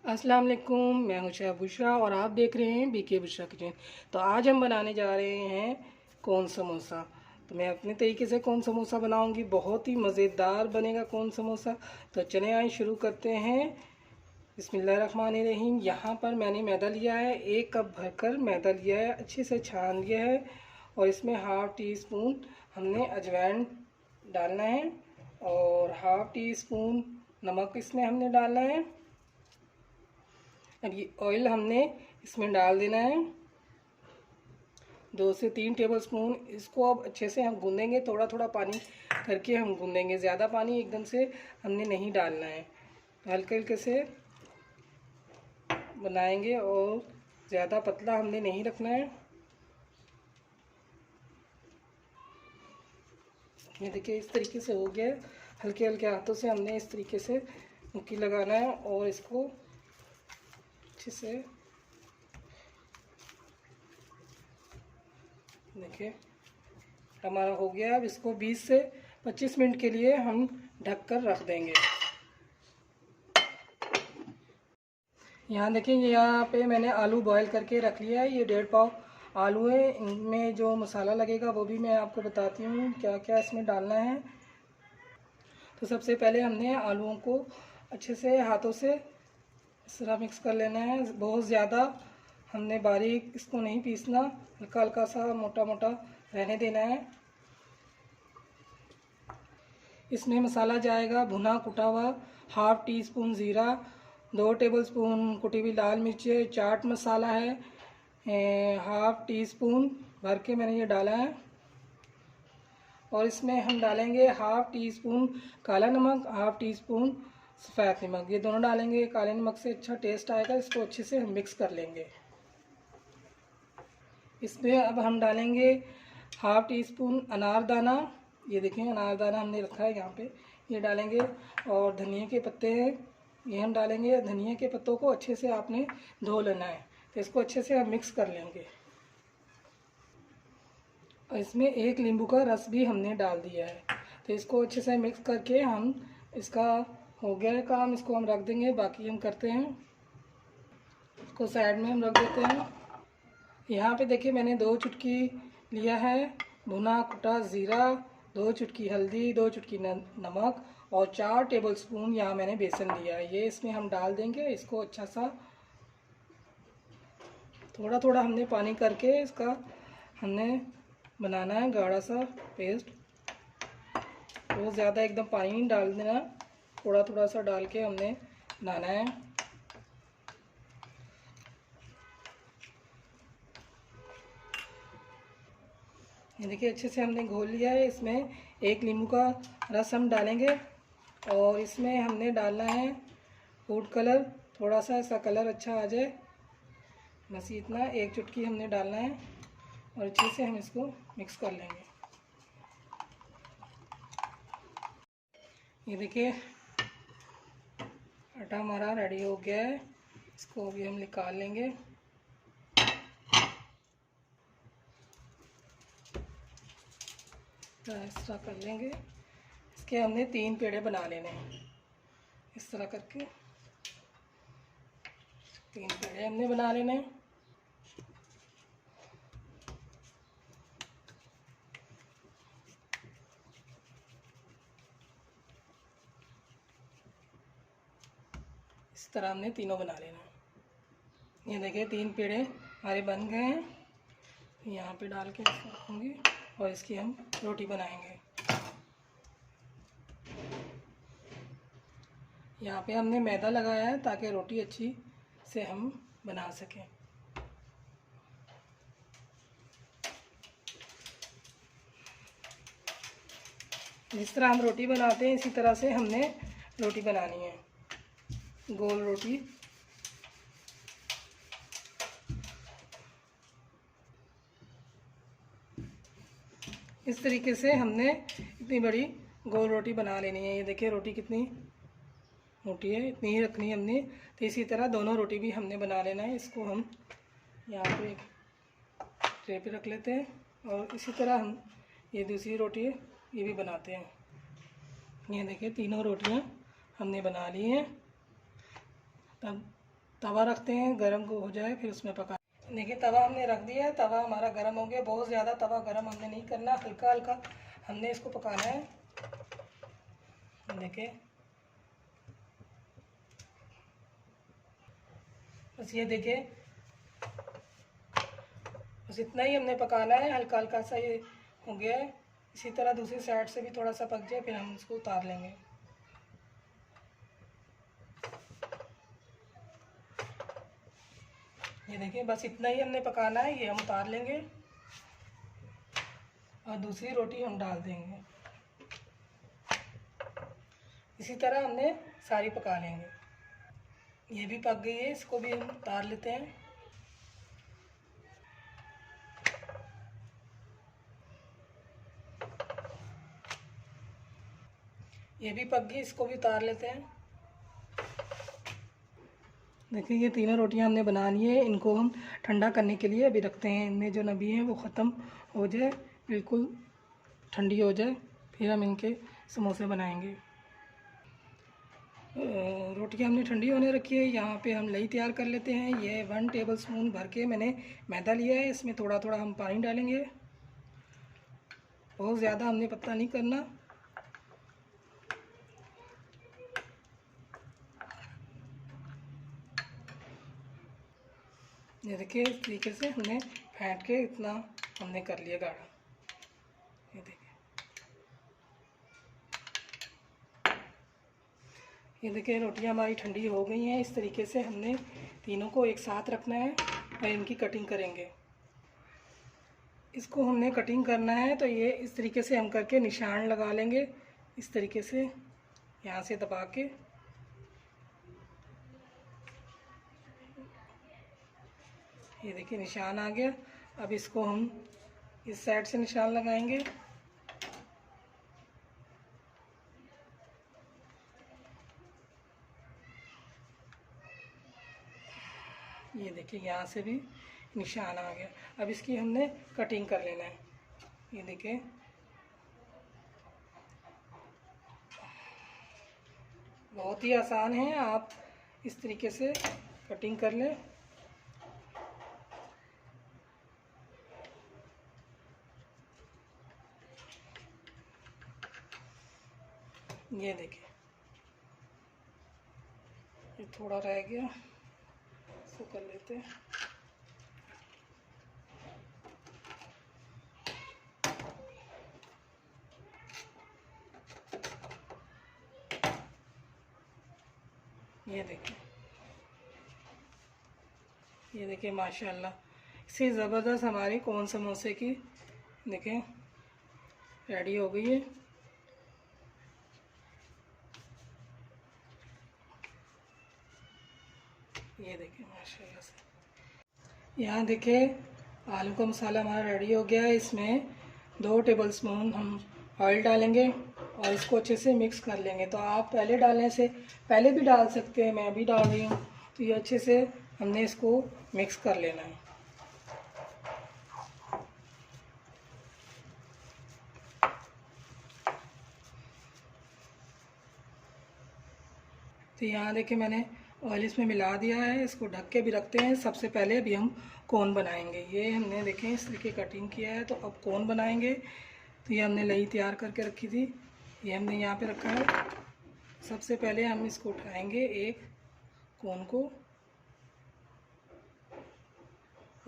अस्सलाम वालेकुम, मैं हूं शेफ़ बुशरा और आप देख रहे हैं बीके बुशरा किचन। तो आज हम बनाने जा रहे हैं कॉर्न समोसा। तो मैं अपने तरीके से कॉर्न समोसा बनाऊंगी, बहुत ही मज़ेदार बनेगा कॉर्न समोसा। तो चले आए शुरू करते हैं। बिस्मिल्लाहिर्रहमानिर्रहीम। यहाँ पर मैंने मैदा लिया है, 1 कप भरकर मैदा लिया है, अच्छे से छान लिया है। और इसमें हाफ़ टी स्पून हमने अजवाइन डालना है और हाफ़ टी स्पून नमक इसमें हमने डालना है। अब ये ऑयल हमने इसमें डाल देना है, 2 से 3 टेबलस्पून। इसको अब अच्छे से हम गूंदेंगे, थोड़ा थोड़ा पानी करके हम गूंदेंगे, ज़्यादा पानी एकदम से हमने नहीं डालना है। हल्के हल्के से बनाएंगे और ज़्यादा पतला हमने नहीं रखना है। ये देखिए इस तरीके से हो गया। हल्के हल्के हाथों से हमने इस तरीके से मुक्की लगाना है और इसको अच्छे से देखिए हमारा हो गया। अब इसको 20 से 25 मिनट के लिए हम ढक कर रख देंगे। यहाँ देखिए यहाँ पे मैंने आलू बॉईल करके रख लिया है, ये 1.5 पाव आलू है। इनमें जो मसाला लगेगा वो भी मैं आपको बताती हूँ क्या क्या इसमें डालना है। तो सबसे पहले हमने आलूओं को अच्छे से हाथों से इस तरह मिक्स कर लेना है। बहुत ज़्यादा हमने बारीक इसको नहीं पीसना, हल्का हल्का सा मोटा मोटा रहने देना है। इसमें मसाला जाएगा भुना कुटा हुआ हाफ़ टी स्पून ज़ीरा, 2 टेबलस्पून कुटी हुई लाल मिर्च, चाट मसाला है हाफ़ टी स्पून भर के मैंने ये डाला है। और इसमें हम डालेंगे हाफ़ टी स्पून काला नमक, हाफ़ टी स्पून सफ़ेद नमक, ये दोनों डालेंगे। काले नमक से अच्छा टेस्ट आएगा। इसको अच्छे से हम मिक्स कर लेंगे। इसमें अब हम डालेंगे हाफ़ टी स्पून अनारदाना, ये देखें अनारदाना हमने रखा है यहाँ पे, ये डालेंगे। और धनिया के पत्ते हैं, ये हम डालेंगे। धनिया के पत्तों को अच्छे से आपने धो लेना है। तो इसको अच्छे से हम मिक्स कर लेंगे। और इसमें 1 नींबू का रस भी हमने डाल दिया है। तो इसको अच्छे से मिक्स करके हम इसका हो गया है काम, इसको हम रख देंगे। बाकी हम करते हैं, इसको साइड में हम रख देते हैं। यहाँ पे देखिए मैंने 2 चुटकी लिया है भुना कुटा ज़ीरा, 2 चुटकी हल्दी, 2 चुटकी नमक और 4 टेबलस्पून यहाँ मैंने बेसन लिया है। ये इसमें हम डाल देंगे। इसको अच्छा सा थोड़ा थोड़ा हमने पानी करके इसका हमने बनाना है गाढ़ा सा पेस्ट। बहुत ज़्यादा एकदम पानी नहीं डाल देना, थोड़ा थोड़ा सा डाल के हमने बनाना है। ये देखिए अच्छे से हमने घोल लिया है। इसमें 1 नींबू का रस हम डालेंगे और इसमें हमने डालना है फूड कलर, थोड़ा सा इसका कलर अच्छा आ जाए, बस इतना 1 चुटकी हमने डालना है। और अच्छे से हम इसको मिक्स कर लेंगे। ये देखिए आटा हमारा रेडी हो गया है। इसको भी हम निकाल लेंगे। इस तरह कर लेंगे। इसके हमने 3 पेड़े बना लेने हैं। इस तरह करके 3 पेड़े हमने बना लेने हैं। इस तरह हमने तीनों बना लेना है। ये देखिए 3 पेड़े हमारे बन गए हैं। यहाँ पे डाल के इसको रखूँगी और इसकी हम रोटी बनाएंगे। यहाँ पे हमने मैदा लगाया है ताकि रोटी अच्छी से हम बना सकें। जिस तरह हम रोटी बनाते हैं इसी तरह से हमने रोटी बनानी है, गोल रोटी। इस तरीके से हमने इतनी बड़ी गोल रोटी बना लेनी है। ये देखिए रोटी कितनी मोटी है, इतनी ही रखनी है हमने। तो इसी तरह दोनों रोटी भी हमने बना लेना है। इसको हम यहाँ पे ट्रे पे रख लेते हैं और इसी तरह हम ये दूसरी रोटी है ये भी बनाते हैं। ये देखिए तीनों रोटियाँ हमने बना ली हैं। तब तवा रखते हैं, गरम हो जाए फिर उसमें पका। देखिए तवा हमने रख दिया है, तवा हमारा गरम हो गया। बहुत ज़्यादा तवा गरम हमने नहीं करना, हल्का हल्का हमने इसको पकाना है। देखिए बस ये देखिए, बस इतना ही हमने पकाना है, हल्का हल्का सा ये हो गया है। इसी तरह दूसरी साइड से भी थोड़ा सा पक जाए फिर हम इसको उतार लेंगे। ये देखिए बस इतना ही हमने पकाना है, ये हम उतार लेंगे और दूसरी रोटी हम डाल देंगे। इसी तरह हमने सारी पका लेंगे। ये भी पक गई है, इसको भी हम उतार लेते हैं। ये भी पक गई, इसको भी उतार लेते हैं। देखिए ये तीनों रोटियां हमने बना ली है, इनको हम ठंडा करने के लिए अभी रखते हैं। इनमें जो नमी है वो ख़त्म हो जाए, बिल्कुल ठंडी हो जाए, फिर हम इनके समोसे बनाएंगे। रोटियां हमने ठंडी होने रखी है। यहाँ पे हम लई तैयार कर लेते हैं। ये 1 टेबल स्पून भर के मैंने मैदा लिया है, इसमें थोड़ा थोड़ा हम पानी डालेंगे। बहुत ज़्यादा हमने पतला नहीं करना। ये देखिए इस तरीके से हमने फेंट के इतना हमने कर लिया गाढ़ा। ये देखिए, ये देखिए रोटियां हमारी ठंडी हो गई हैं। इस तरीके से हमने तीनों को एक साथ रखना है और इनकी कटिंग करेंगे। इसको हमने कटिंग करना है तो ये इस तरीके से हम करके निशान लगा लेंगे। इस तरीके से यहाँ से दबा के, ये देखिए निशान आ गया। अब इसको हम इस साइड से निशान लगाएंगे। ये देखिए यहाँ से भी निशान आ गया। अब इसकी हमने कटिंग कर लेना है। ये देखिए बहुत ही आसान है, आप इस तरीके से कटिंग कर लें। ये देखिए ये थोड़ा रह गया, इसको कर लेते हैं। ये देखिए, ये देखिए माशाल्लाह, इससे ज़बरदस्त हमारी कौन समोसे की देखें रेडी हो गई है। ये देखिए माशाल्लाह से। यहाँ देखिए आलू का मसाला हमारा रेडी हो गया है। इसमें 2 टेबल स्पून हम ऑयल डालेंगे और इसको अच्छे से मिक्स कर लेंगे। तो आप पहले डालने से पहले भी डाल सकते हैं, मैं अभी डाल रही हूँ। तो ये अच्छे से हमने इसको मिक्स कर लेना है। तो यहाँ देखिए मैंने ऑयल इसमें मिला दिया है, इसको ढक के भी रखते हैं। सबसे पहले अभी हम कोन बनाएंगे। ये हमने देखें इस तरीके कटिंग किया है, तो अब कोन बनाएंगे। तो ये हमने लई तैयार करके रखी थी, ये हमने यहाँ पे रखा है। सबसे पहले हम इसको उठाएंगे एक कोन को,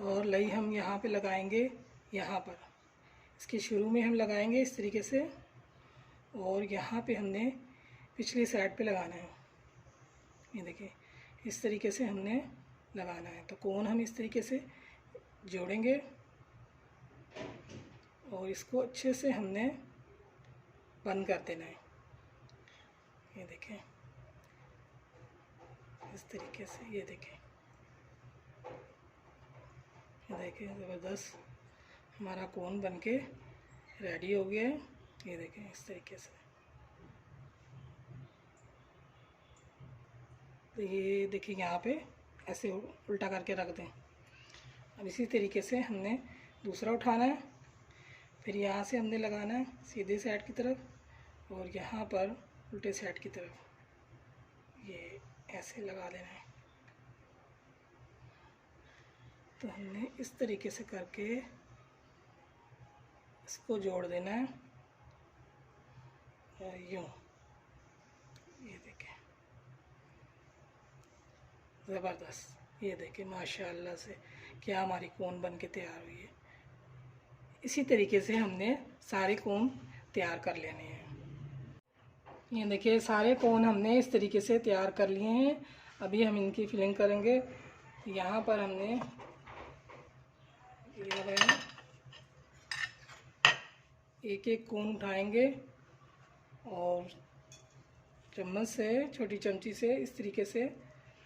और लई हम यहाँ पे लगाएंगे, यहाँ पर इसके शुरू में हम लगाएंगे इस तरीके से, और यहाँ पे हमने पिछली साइड पे लगाना है। ये देखिए इस तरीके से हमने लगाना है। तो कोन हम इस तरीके से जोड़ेंगे और इसको अच्छे से हमने बंद कर देना है। ये देखें इस तरीके से, ये देखें, ये देखें ज़बरदस्त हमारा कोन बनके रेडी हो गया है। ये देखें इस तरीके से। तो ये देखिए यहाँ पे ऐसे उल्टा करके रख दें। अब इसी तरीके से हमने दूसरा उठाना है, फिर यहाँ से हमने लगाना है सीधे साइड की तरफ, और यहाँ पर उल्टे साइड की तरफ ये ऐसे लगा देना है। तो हमने इस तरीके से करके इसको जोड़ देना है, यूँ। ये देखें, ज़बरदस्त। ये देखें माशाल्लाह से क्या हमारी कोन बन के तैयार हुई है। इसी तरीके से हमने सारे कोन तैयार कर लेने हैं। ये देखिए सारे कोन हमने इस तरीके से तैयार कर लिए हैं। अभी हम इनकी फिलिंग करेंगे। यहाँ पर हमने ये लगाया, एक एक कोन उठाएंगे और चम्मच से, छोटी चमची से इस तरीके से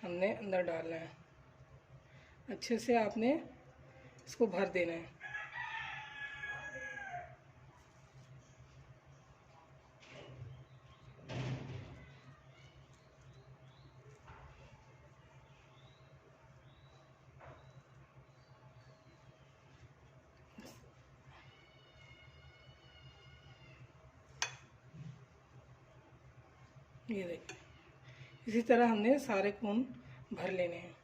हमने अंदर डालना है। अच्छे से आपने इसको भर देना है। ये देखिए इसी तरह हमने सारे कोन भर लेने हैं।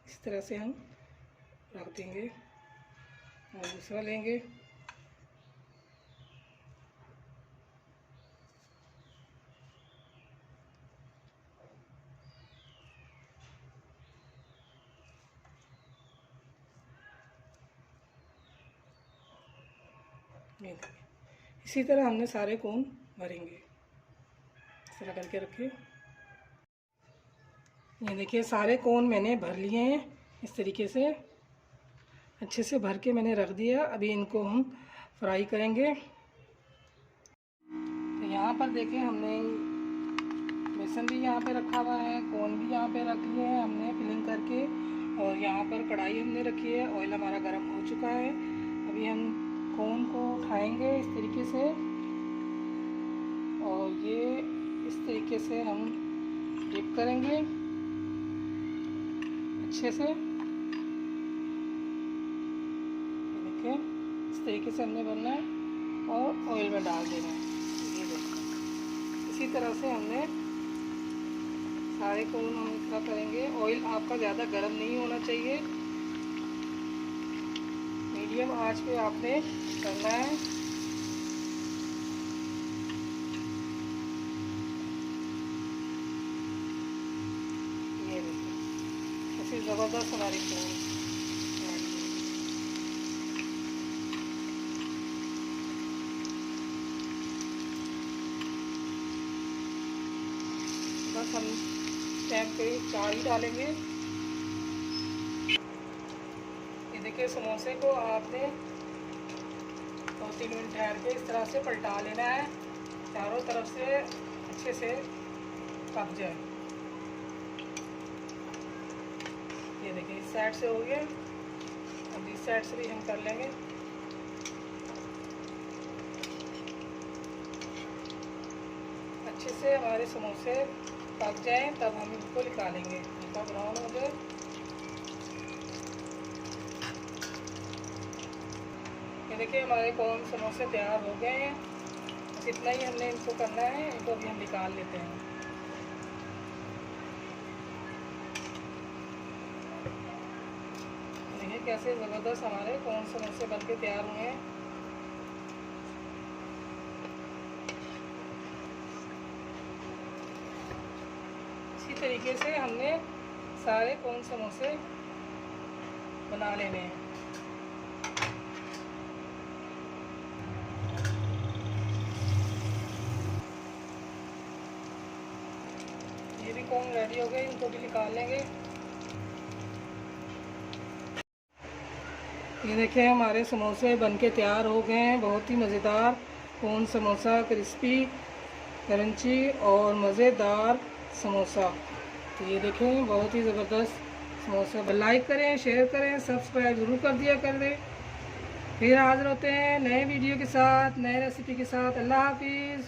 इस तरह से हम रख देंगे और दूसरा लेंगे। ये देखिए इसी तरह हमने सारे कोन भरेंगे। इस तरह करके रखिए। ये देखिए सारे कोन मैंने भर लिए हैं। इस तरीके से अच्छे से भर के मैंने रख दिया। अभी इनको हम फ्राई करेंगे। तो यहाँ पर देखें हमने बेसन भी यहाँ पे रखा हुआ है, कोन भी यहाँ पे रख लिए हैं हमने फिलिंग करके, और यहाँ पर कढ़ाई हमने रखी है। ऑयल हमारा गर्म हो चुका है। अभी हम कोन को उठाएंगे इस तरीके से, और ये इस तरीके से हम डिप करेंगे अच्छे से। देखिए इस तरीके से हमने भरना है और ऑयल में डाल देना है। ये देखिए इसी तरह से हमने सारे कोन हम इतना करेंगे। ऑयल आपका ज़्यादा गर्म नहीं होना चाहिए, मीडियम आंच पे आपने करना है। ये देखिए ऐसी ज़बरदस्त हमारी कोन। बस हम टाइम पे 4 ही डालेंगे। ये देखिए समोसे को आपने 2-3 मिनट ठहर के इस तरह से पलटा लेना है, चारों तरफ से अच्छे से पक जाए। ये देखिए इस साइड से हो गया, अब इस साइड से भी हम कर लेंगे। अच्छे से हमारे समोसे पक जाएं तब हम इनको निकालेंगे, इनका ब्राउन हो जाए। ये देखिए हमारे कोन समोसे तैयार हो गए हैं। बस इतना ही हमने इनको करना है। इनको भी हम निकाल लेते हैं। देखिए कैसे ज़बरदस्त हमारे कोन समोसे बन के तैयार हुए हैं। इसी तरीके से हमने सारे कोन समोसे बना लेने हैं। ये भी कोन रेडी हो गए, इनको भी निकाल लेंगे। ये देखिए हमारे समोसे बनके तैयार हो गए हैं। बहुत ही मज़ेदार कोन समोसा, क्रिस्पी, क्रंची और मज़ेदार समोसा। तो ये देखें बहुत ही ज़बरदस्त समोसा। लाइक करें, शेयर करें, सब्सक्राइब ज़रूर कर दिया कर दें। फिर हाज़िर होते हैं नए वीडियो के साथ, नए रेसिपी के साथ। अल्लाह हाफिज़।